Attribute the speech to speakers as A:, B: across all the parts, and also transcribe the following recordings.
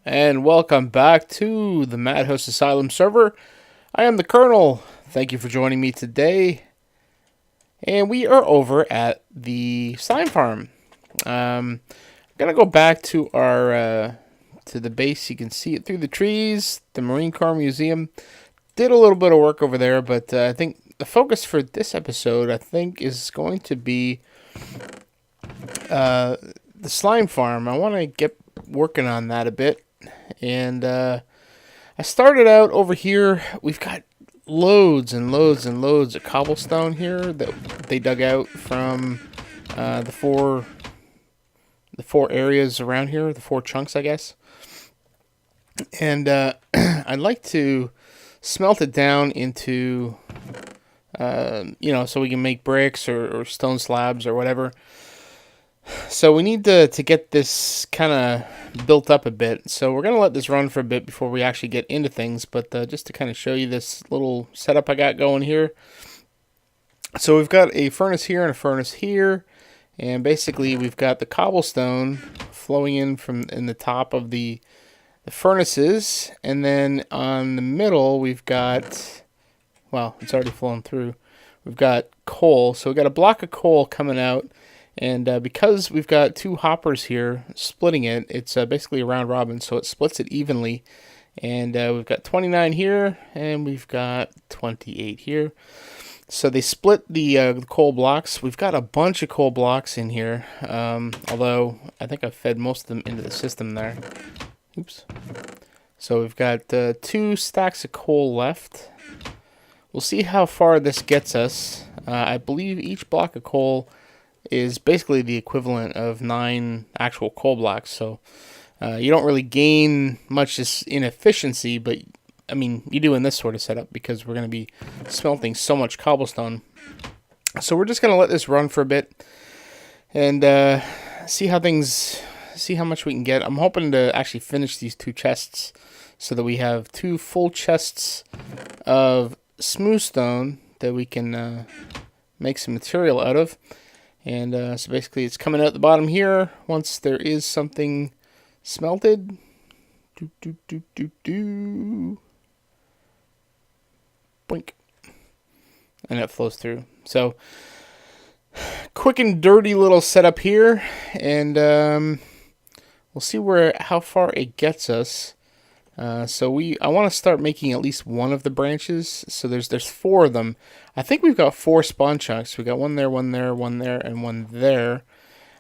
A: And welcome back to the Madhouse Asylum server. I am the Colonel. Thank you for joining me today. And we are over at the slime farm. I'm gonna go back to our to the base. You can see it through the trees. The Marine Corps Museum did a little bit of work over there, but I think the focus for this episode, I think, is going to be uh, the slime farm. I want to get working on that a bit. And I started out over here. We've got loads and loads and loads of cobblestone here that they dug out from the four areas around here, the four chunks, I guess. And I'd like to smelt it down into, so we can make bricks or stone slabs or whatever. So we need to get this kind of built up a bit. So we're going to let this run for a bit before we actually get into things. But just to kind of show you this little setup I got going here. So we've got a furnace here and a furnace here. And basically we've got the cobblestone flowing in from in the top of the furnaces. And then on the middle we've got, well, it's already flowing through. We've got coal. So we've got a block of coal coming out. And because we've got two hoppers here splitting it, it's basically a round robin, so it splits it evenly. And we've got 29 here, and we've got 28 here. So they split the coal blocks. We've got a bunch of coal blocks in here, although I think I've fed most of them into the system there. Oops. So we've got 2 stacks of coal left. We'll see how far this gets us. I believe each block of coal is basically the equivalent of 9 actual coal blocks. So you don't really gain much in efficiency, but I mean, you do in this sort of setup because we're going to be smelting so much cobblestone. So we're just going to let this run for a bit and see how much we can get. I'm hoping to actually finish these 2 chests so that we have 2 full chests of smooth stone that we can make some material out of. And so basically it's coming out the bottom here once there is something smelted. Boink. And it flows through. So quick and dirty little setup here. And we'll see how far it gets us. I want to start making at least one of the branches. So there's 4 of them. I think we've got 4 spawn chunks. We got one there, one there, one there, and one there.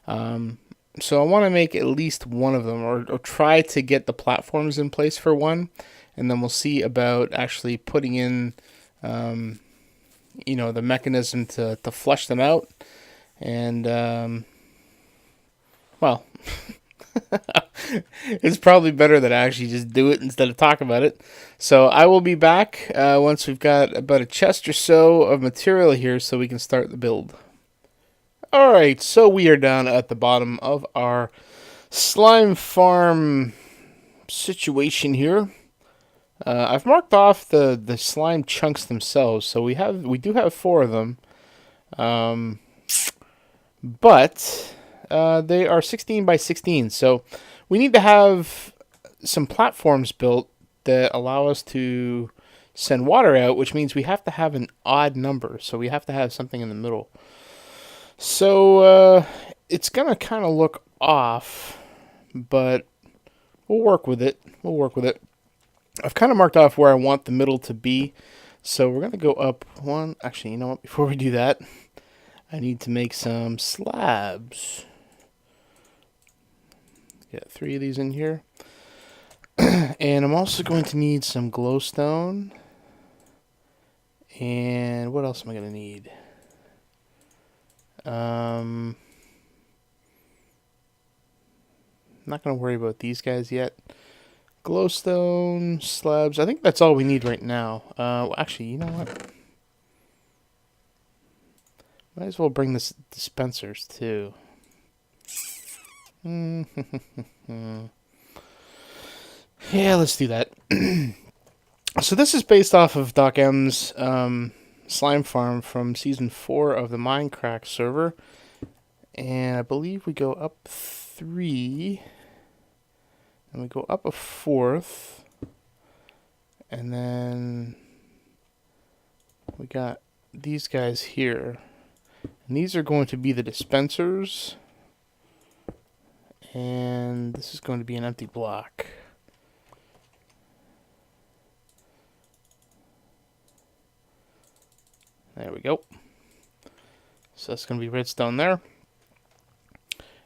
A: So I want to make at least one of them, or try to get the platforms in place for one, and then we'll see about actually putting in, the mechanism to flush them out. And well. It's probably better that I actually just do it instead of talk about it. So I will be back once we've got about a chest or so of material here so we can start the build. Alright, so we are down at the bottom of our slime farm situation here. I've marked off the slime chunks themselves, so we do have 4 of them. But they are 16 by 16, so we need to have some platforms built that allow us to send water out, which means we have to have an odd number, so we have to have something in the middle. So it's going to kind of look off, but we'll work with it. I've kind of marked off where I want the middle to be, so we're going to go up one. Actually, you know what? Before we do that, I need to make some slabs. Get 3 of these in here. And I'm also going to need some glowstone. And what else am I going to need? I'm not going to worry about these guys yet. Glowstone, slabs. I think that's all we need right now. Actually, you know what? Might as well bring this dispensers too. Yeah, let's do that. So this is based off of Doc M's slime farm from season 4 of the Minecraft server. And I believe we go up 3. And we go up a fourth. And then we got these guys here. And these are going to be the dispensers. And this is going to be an empty block. There we go. So that's going to be redstone there.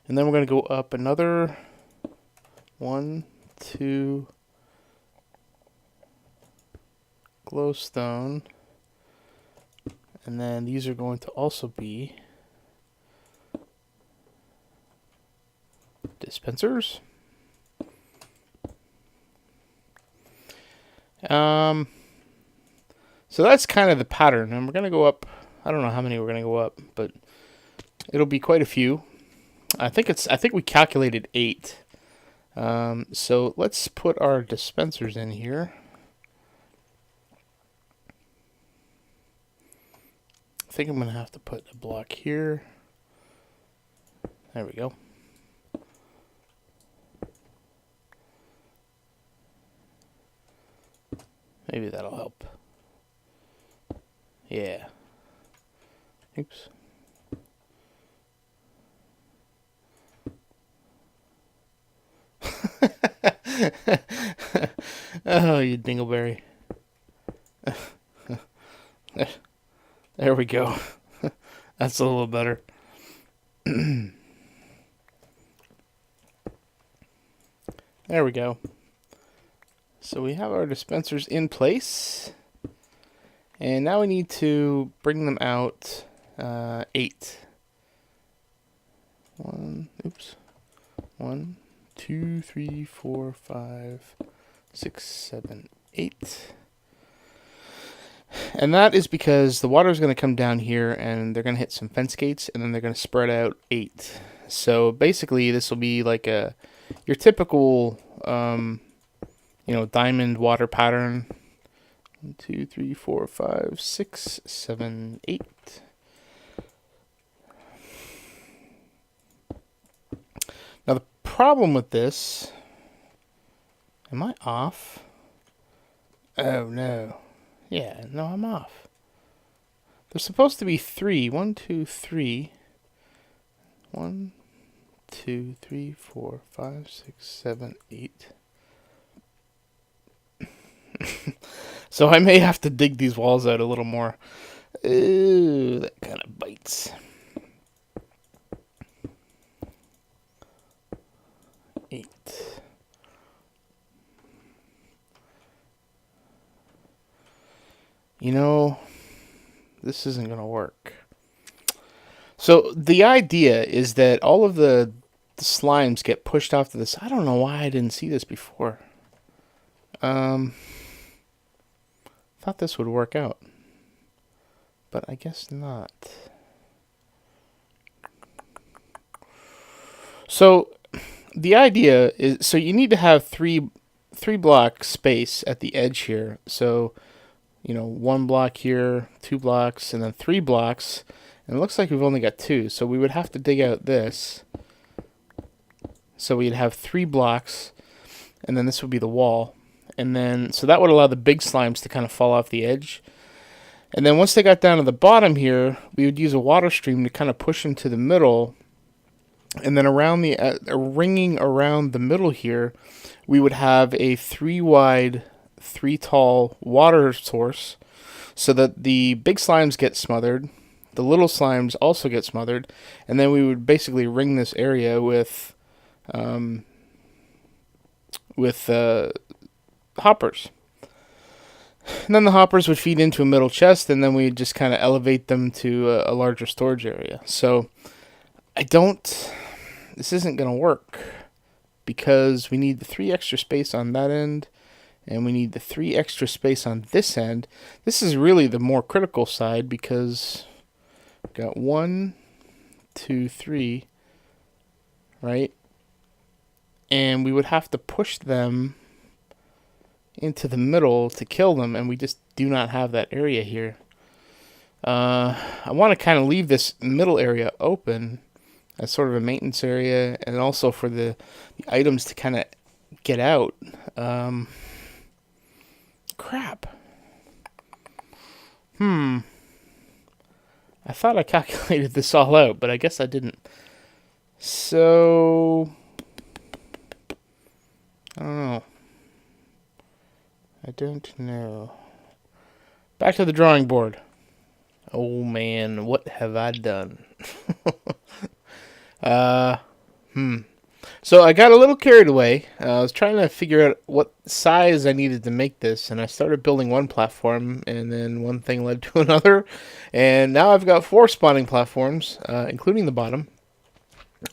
A: And then we're going to go up another 1, 2 glowstone. And then these are going to also be dispensers. So that's kind of the pattern. And we're going to go up, I don't know how many we're going to go up, but it'll be quite a few. I think we calculated 8. So let's put our dispensers in here. I think I'm going to have to put a block here. There we go. Maybe that'll help. Yeah. Oops. Oh, you dingleberry. There we go. That's a little better. There we go. So we have our dispensers in place. And now we need to bring them out 8. 1, 2, 3, 4, 5, 6, 7, 8. And that is because the water is going to come down here and they're going to hit some fence gates and then they're going to spread out 8. So basically this will be like your typical diamond water pattern. 1, 2, 3, 4, 5, 6, 7, 8. Now the problem with this, am I off? Oh no. Yeah, no, I'm off. There's supposed to be 3. 1, 2, 3. 1, 2, 3, 4, 5, 6, 7, 8. So I may have to dig these walls out a little more. Ooh, that kind of bites. 8. You know, this isn't going to work. So the idea is that all of the slimes get pushed off to this. I don't know why I didn't see this before. Thought this would work out, but I guess not. So the idea is, so you need to have three block space at the edge here. So, 1 block here, 2 blocks, and then 3 blocks. And it looks like we've only got 2, so we would have to dig out this. So we'd have 3 blocks, and then this would be the wall. And then, so that would allow the big slimes to kind of fall off the edge. And then once they got down to the bottom here, we would use a water stream to kind of push them to the middle. And then around ringing around the middle here, we would have a 3 wide, 3 tall water source so that the big slimes get smothered. The little slimes also get smothered. And then we would basically ring this area with hoppers. And then the hoppers would feed into a middle chest, and then we'd just kind of elevate them to a larger storage area. So this isn't going to work because we need the 3 extra space on that end, and we need the 3 extra space on this end. This is really the more critical side because we've got 1, 2, 3, right? And we would have to push them into the middle to kill them, and we just do not have that area here. I want to kind of leave this middle area open as sort of a maintenance area, and also for the items to kind of get out. Crap. I thought I calculated this all out, but I guess I didn't. So, I don't know. I don't know. Back to the drawing board. Oh man, what have I done? uh, So I got a little carried away. I was trying to figure out what size I needed to make this, and I started building one platform, and then one thing led to another, and now I've got 4 spawning platforms, including the bottom.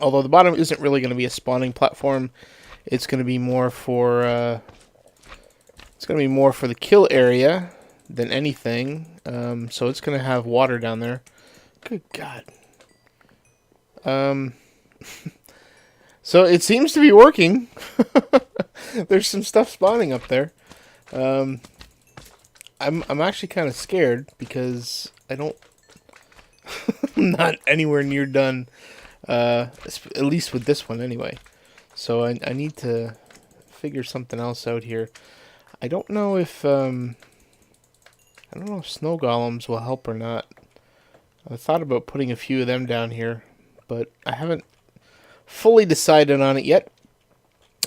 A: Although the bottom isn't really going to be a spawning platform, it's going to be more for the kill area than anything. So it's going to have water down there. Good God. So it seems to be working. There's some stuff spawning up there. I'm actually kind of scared because I don't. I'm not anywhere near done. At least with this one anyway. So I need to figure something else out here. I don't know if snow golems will help or not. I thought about putting a few of them down here, but I haven't fully decided on it yet.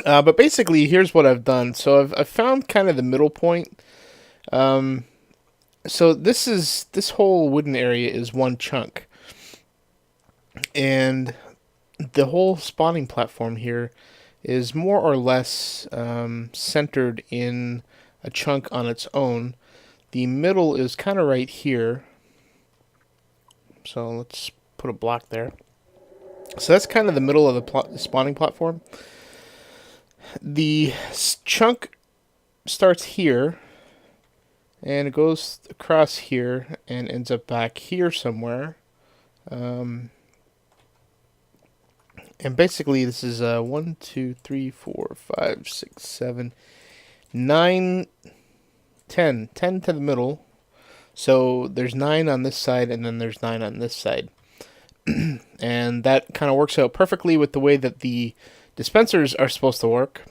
A: But basically, here's what I've done. So I've found kind of the middle point. So this whole wooden area is one chunk, and the whole spawning platform here is more or less centered in a chunk on its own. The middle is kind of right here. So let's put a block there. So that's kind of the middle of the spawning platform. The chunk starts here, and it goes across here, and ends up back here somewhere. And basically, this is 1, 2, 3, 4, 5, 6, 7, 9, 10. 10 to the middle. So there's 9 on this side, and then there's 9 on this side. And that kind of works out perfectly with the way that the dispensers are supposed to work.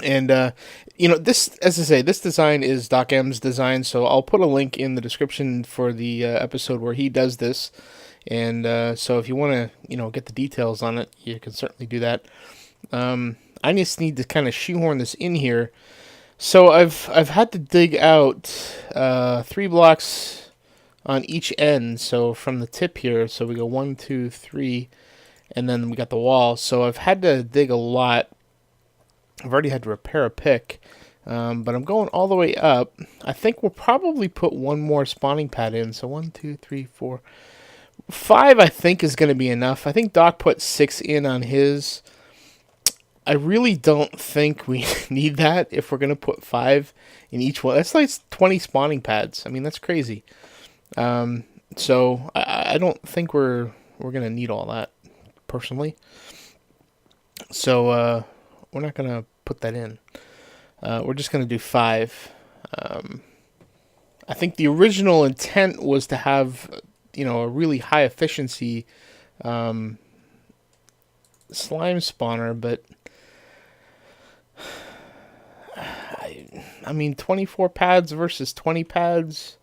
A: And, this, as I say, this design is Doc M's design, so I'll put a link in the description for the episode where he does this. And so if you want to, get the details on it, you can certainly do that. I just need to kind of shoehorn this in here. So I've had to dig out 3 blocks on each end. So from the tip here, so we go 1, 2, 3, and then we got the wall. So I've had to dig a lot. I've already had to repair a pick, but I'm going all the way up. I think we'll probably put one more spawning pad in. So 1, 2, 3, 4, 5. I think is going to be enough. I think Doc put 6 in on his. I really don't think we need that if we're going to put 5 in each one. That's like 20 spawning pads. I mean, that's crazy. So I don't think we're going to need all that, personally. So we're not going to put that in. We're just going to do 5. I think the original intent was to have, a really high efficiency slime spawner, but I mean, 24 pads versus 20 pads.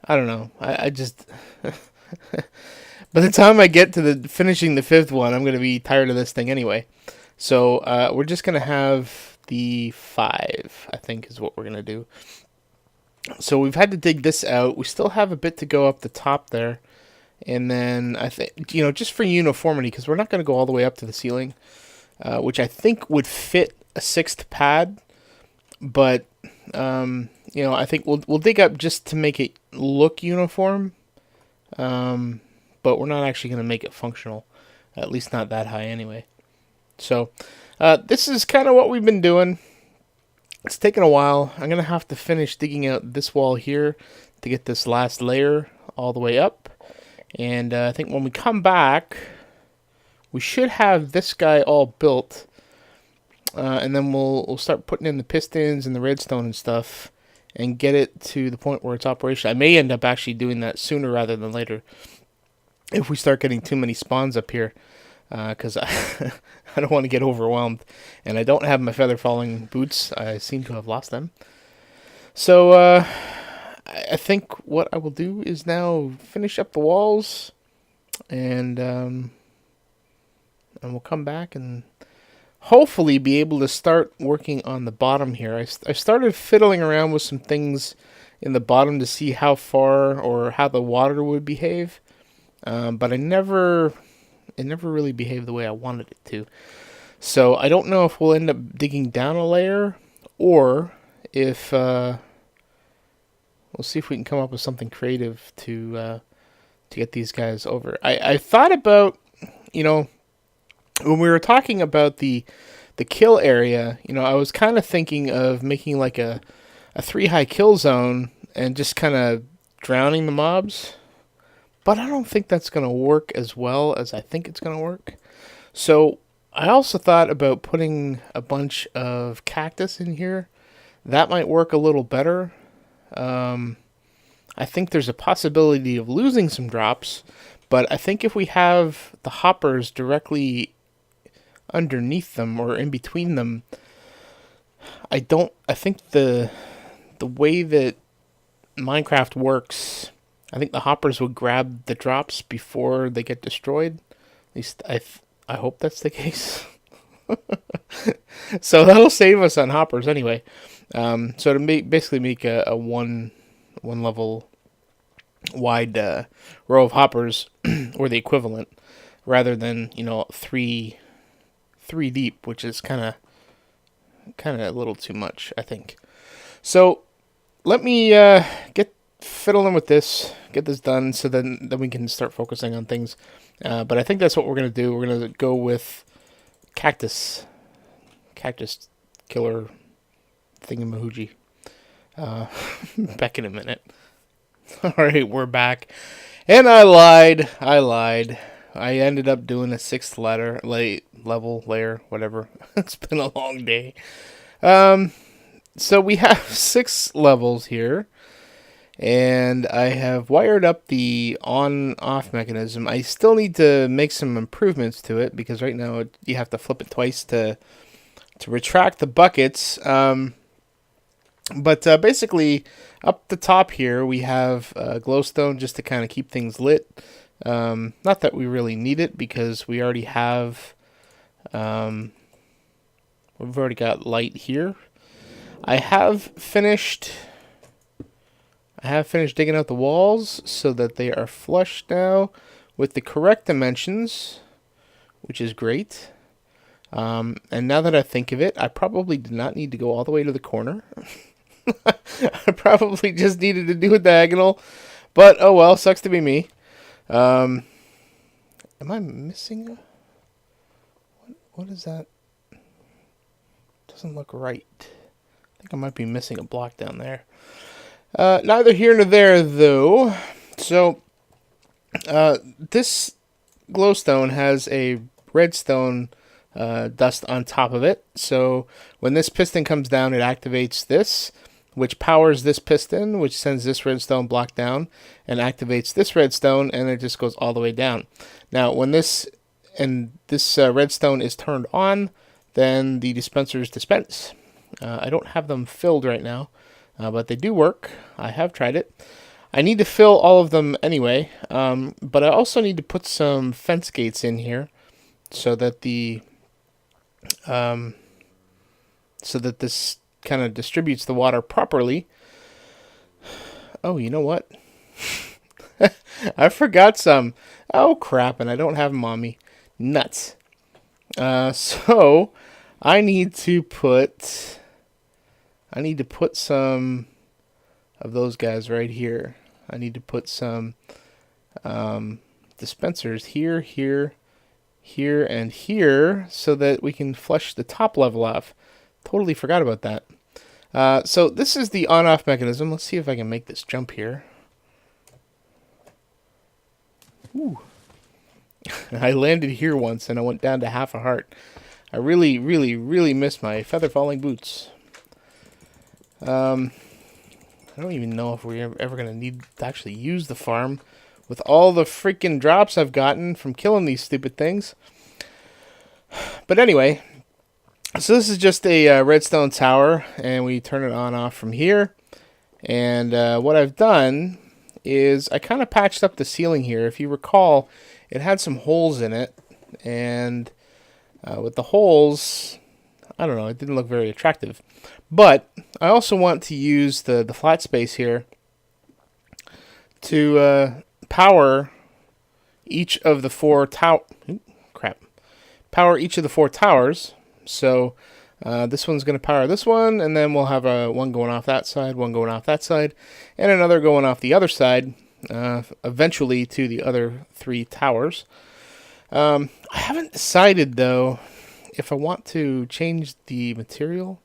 A: I don't know. I just by the time I get to finishing the 5th one, I'm going to be tired of this thing anyway. So we're just going to have the 5, I think, is what we're going to do. So we've had to dig this out. We still have a bit to go up the top there. And then I think, just for uniformity, because we're not going to go all the way up to the ceiling, which I think would fit a 6th pad. But, I think we'll dig up just to make it look uniform. But we're not actually going to make it functional. At least not that high anyway. So, this is kind of what we've been doing. It's taken a while. I'm going to have to finish digging out this wall here to get this last layer all the way up. And I think when we come back, we should have this guy all built. And then we'll start putting in the pistons and the redstone and stuff and get it to the point where it's operational. I may end up actually doing that sooner rather than later if we start getting too many spawns up here. because I don't want to get overwhelmed. And I don't have my feather falling boots. I seem to have lost them. So I think what I will do is now finish up the walls, and we'll come back and hopefully be able to start working on the bottom here. I started fiddling around with some things in the bottom to see how far or how the water would behave, but it never really behaved the way I wanted it to. So I don't know if we'll end up digging down a layer, or if we'll see if we can come up with something creative to get these guys over. I thought about, when we were talking about the kill area, I was kind of thinking of making like a 3-high kill zone and just kind of drowning the mobs. But I don't think that's going to work as well as I think it's going to work. So I also thought about putting a bunch of cactus in here. That might work a little better. I think there's a possibility of losing some drops, but I think if we have the hoppers directly underneath them or in between them, I think the way that Minecraft works, I think the hoppers will grab the drops before they get destroyed. At least I hope that's the case. So that'll save us on hoppers anyway. So to basically make a one level wide row of hoppers, or the equivalent, rather than three deep, which is kind of a little too much, I think. So let me get fiddling with this, get this done, so then we can start focusing on things. But I think that's what we're gonna do. We're gonna go with cactus killer thingamahoogie. Back in a minute. All right, we're back, and I lied. I ended up doing a 6th level layer, whatever. It's been a long day. So we have 6 levels here, and I have wired up the on-off mechanism. I still need to make some improvements to it, because right now you have to flip it twice to retract the buckets. But basically, up the top here, we have glowstone just to kind of keep things lit. Not that we really need it, because we already have... we've already got light here. I have finished digging out the walls so that they are flush now with the correct dimensions, which is great. And now that I think of it, I probably did not need to go all the way to the corner. I probably just needed to do a diagonal, but oh well, sucks to be me. Am I missing what is that? Doesn't look right. I think I might be missing a block down there. Neither here nor there, though. So, this glowstone has a redstone dust on top of it. So, when this piston comes down, it activates this, which powers this piston, which sends this redstone block down, and activates this redstone, and it just goes all the way down. Now, when this redstone is turned on, then the dispensers dispense. I don't have them filled right now, but they do work. I have tried it. I need to fill all of them anyway, but I also need to put some fence gates in here so that this kind of distributes the water properly. Oh, you know what? I forgot some. Oh crap, and I don't have them on me. Nuts. So I need to put some of those guys right here. I need to put some dispensers here, here, here, and here, so that we can flush the top level off. Totally forgot about that. So this is the on-off mechanism. Let's see if I can make this jump here. Ooh. I landed here once and I went down to half a heart. I really, really, really miss my feather falling boots. I don't even know if we're ever going to need to actually use the farm with all the freaking drops I've gotten from killing these stupid things. But anyway, so this is just a redstone tower, and we turn it on off from here. And what I've done is I kind of patched up the ceiling here. If you recall, it had some holes in it, and with the holes, I don't know, it didn't look very attractive. But I also want to use the flat space here to power each of the power each of the four towers. So this one's going to power this one, and then we'll have one going off that side, one going off that side, and another going off the other side, eventually to the other three towers. I haven't decided, though, if I want to change the material.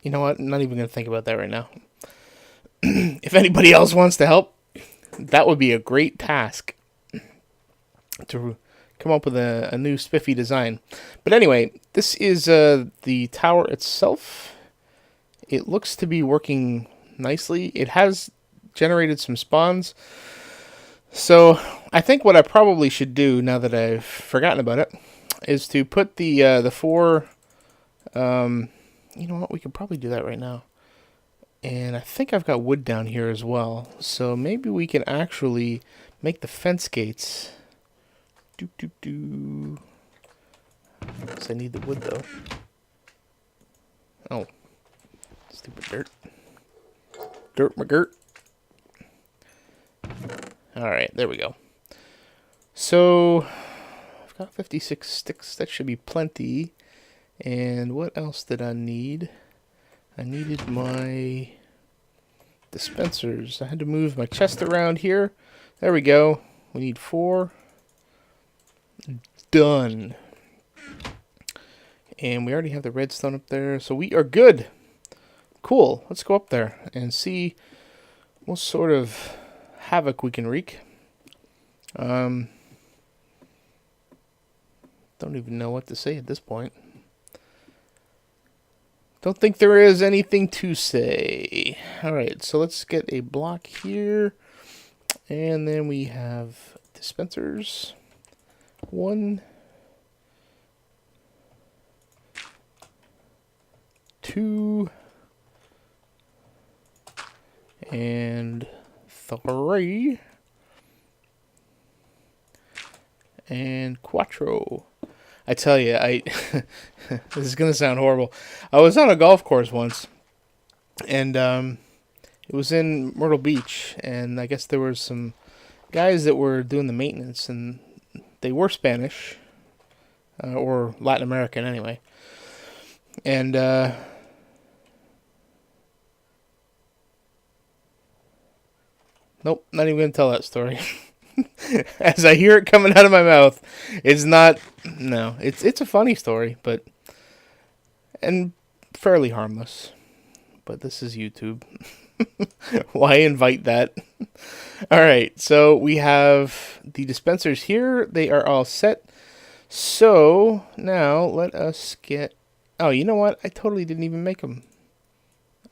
A: You know what? I'm not even going to think about that right now. If anybody else wants to help, that would be a great task to come up with a new spiffy design. But anyway, this is the tower itself. It looks to be working nicely. It has generated some spawns. So I think what I probably should do, now that I've forgotten about it, is to put the four... you know what? We could probably do that right now. And I think I've got wood down here as well. So maybe we can actually make the fence gates. Guess I need the wood, though. Oh. Stupid dirt. Dirt McGirt. Alright, there we go. So, I've got 56 sticks. That should be plenty. And what else did I need? I needed my dispensers. I had to move my chest around here. There we go. We need 4. Done. And we already have the redstone up there, so we are good. Cool. Let's go up there and see what sort of havoc we can wreak. Don't even know what to say at this point. Don't think there is anything to say. Alright, so let's get a block here. And then we have dispensers. 1, 2, and 3, and 4. I tell you, this is gonna sound horrible. I was on a golf course once, and it was in Myrtle Beach, and I guess there were some guys that were doing the maintenance, and they were Spanish, or Latin American anyway, and nope, not even gonna tell that story. As I hear it coming out of my mouth, it's not. No, it's a funny story, and fairly harmless. But this is YouTube. Why invite that? All right, so we have the dispensers here. They are all set. So now let us get. Oh, you know what? I totally didn't even make them.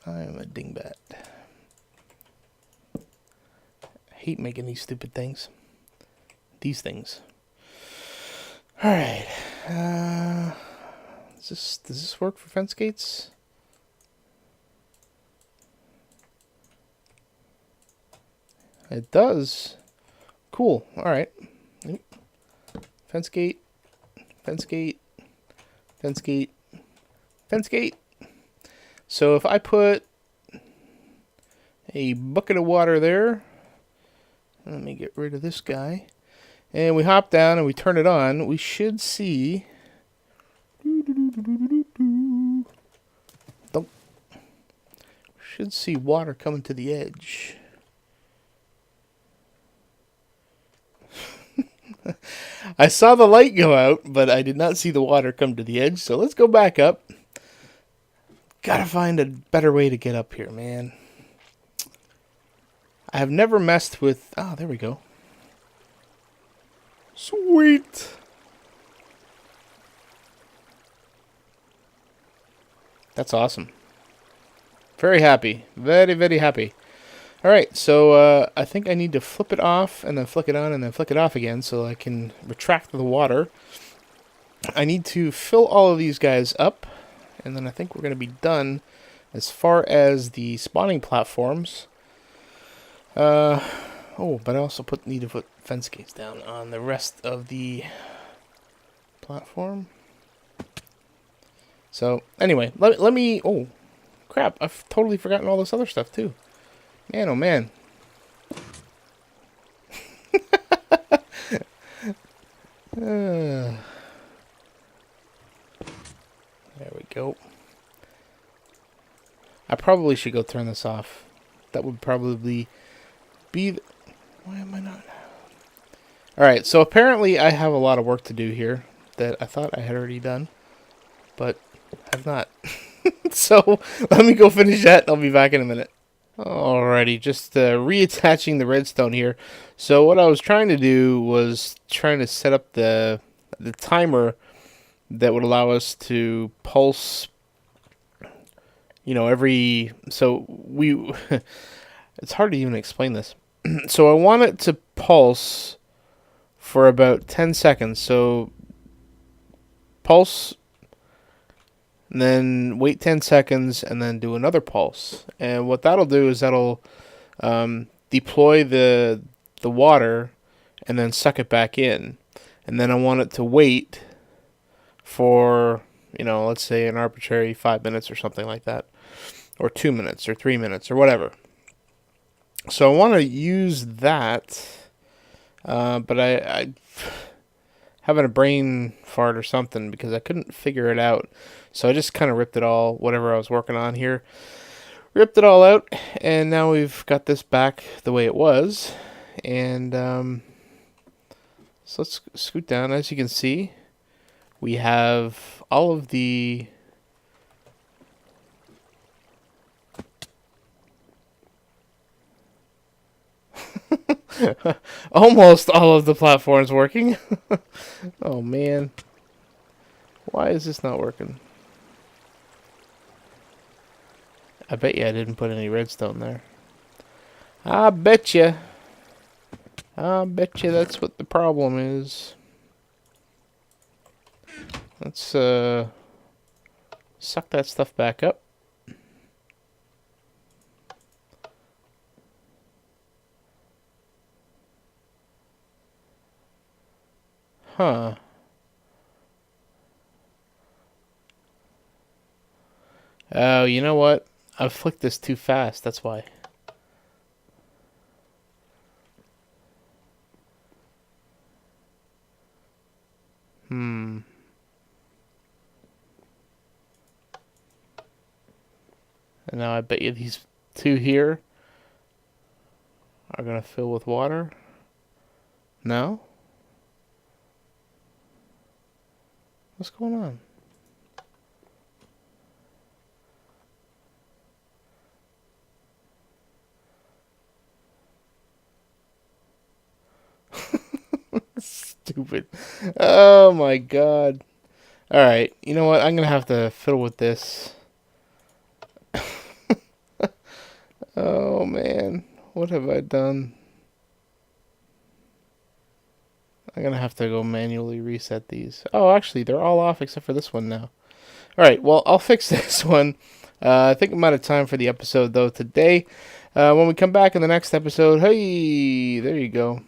A: I'm a dingbat. I hate making these stupid things. These things. All right. Does this work for fence gates? It does. Cool. All right. Fence gate. Fence gate. Fence gate. Fence gate. So if I put a bucket of water there, let me get rid of this guy. And we hop down and we turn it on, we should see. Should see water coming to the edge. I saw the light go out, but I did not see the water come to the edge. So let's go back up. Gotta find a better way to get up here, man. I have never messed with. Oh, there we go. Sweet. That's awesome. Very happy. Very, very happy. All right, so I think I need to flip it off and then flick it on and then flick it off again so I can retract the water. I need to fill all of these guys up, and then I think we're going to be done as far as the spawning platforms. Oh, but I also need to put fence gates down on the rest of the platform. So, anyway, let me... Oh, crap, I've totally forgotten all this other stuff, too. Man, oh man. There we go. I probably should go turn this off. That would probably be... Why am I not... Alright, so apparently I have a lot of work to do here that I thought I had already done, but have not. So, let me go finish that and I'll be back in a minute. Alrighty, just reattaching the redstone here. So what I was trying to do was trying to set up the timer that would allow us to pulse, you know, every... So we... It's hard to even explain this. So I want it to pulse for about 10 seconds. So pulse, and then wait 10 seconds, and then do another pulse. And what that'll do is that'll deploy the water and then suck it back in. And then I want it to wait for, you know, let's say an arbitrary 5 minutes or something like that. Or 2 minutes or 3 minutes or whatever. So I want to use that, but I having a brain fart or something because I couldn't figure it out. So I just kind of ripped it all, whatever I was working on here, ripped it all out, and now we've got this back the way it was. And so let's scoot down. As you can see, we have all of the... Almost all of the platforms working. Oh man, why is this not working? I bet you I didn't put any redstone there. I bet you that's what the problem is. Let's suck that stuff back up. Huh. Oh, you know what? I flicked this too fast, that's why. And now I bet you these two here are gonna fill with water. No? What's going on? Stupid. Oh my god. Alright, you know what? I'm gonna have to fiddle with this. Oh man. What have I done? I'm gonna have to go manually reset these. Oh, actually, they're all off except for this one now. Alright, well, I'll fix this one. I think I'm out of time for the episode, though, today. When we come back in the next episode, hey, there you go.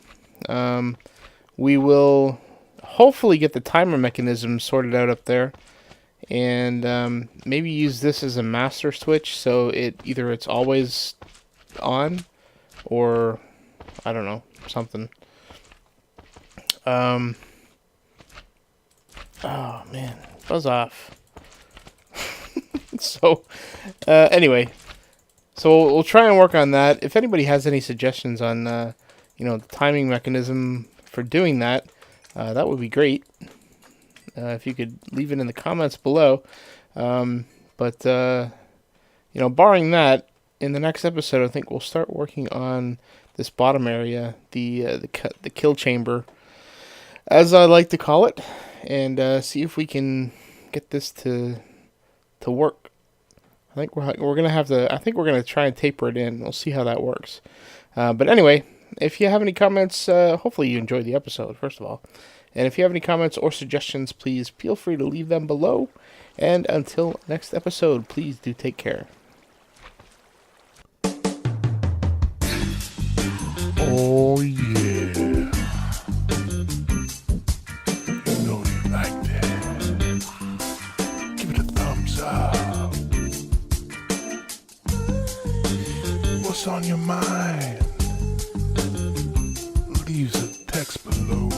A: We will hopefully get the timer mechanism sorted out up there. And maybe use this as a master switch, so it's always on, or, I don't know, something. Oh, man. Buzz off. So, anyway. So, we'll try and work on that. If anybody has any suggestions on, you know, the timing mechanism for doing that, that would be great. If you could leave it in the comments below. But, you know, barring that, in the next episode, I think we'll start working on this bottom area, the kill chamber, as I like to call it, and see if we can get this to work. I think we're gonna have to. I think we're gonna try and taper it in. We'll see how that works. But anyway, if you have any comments, hopefully you enjoyed the episode. First of all, and if you have any comments or suggestions, please feel free to leave them below. And until next episode, please do take care.
B: Oh yeah. You know you like that. Give it a thumbs up. What's on your mind? Leave a text below.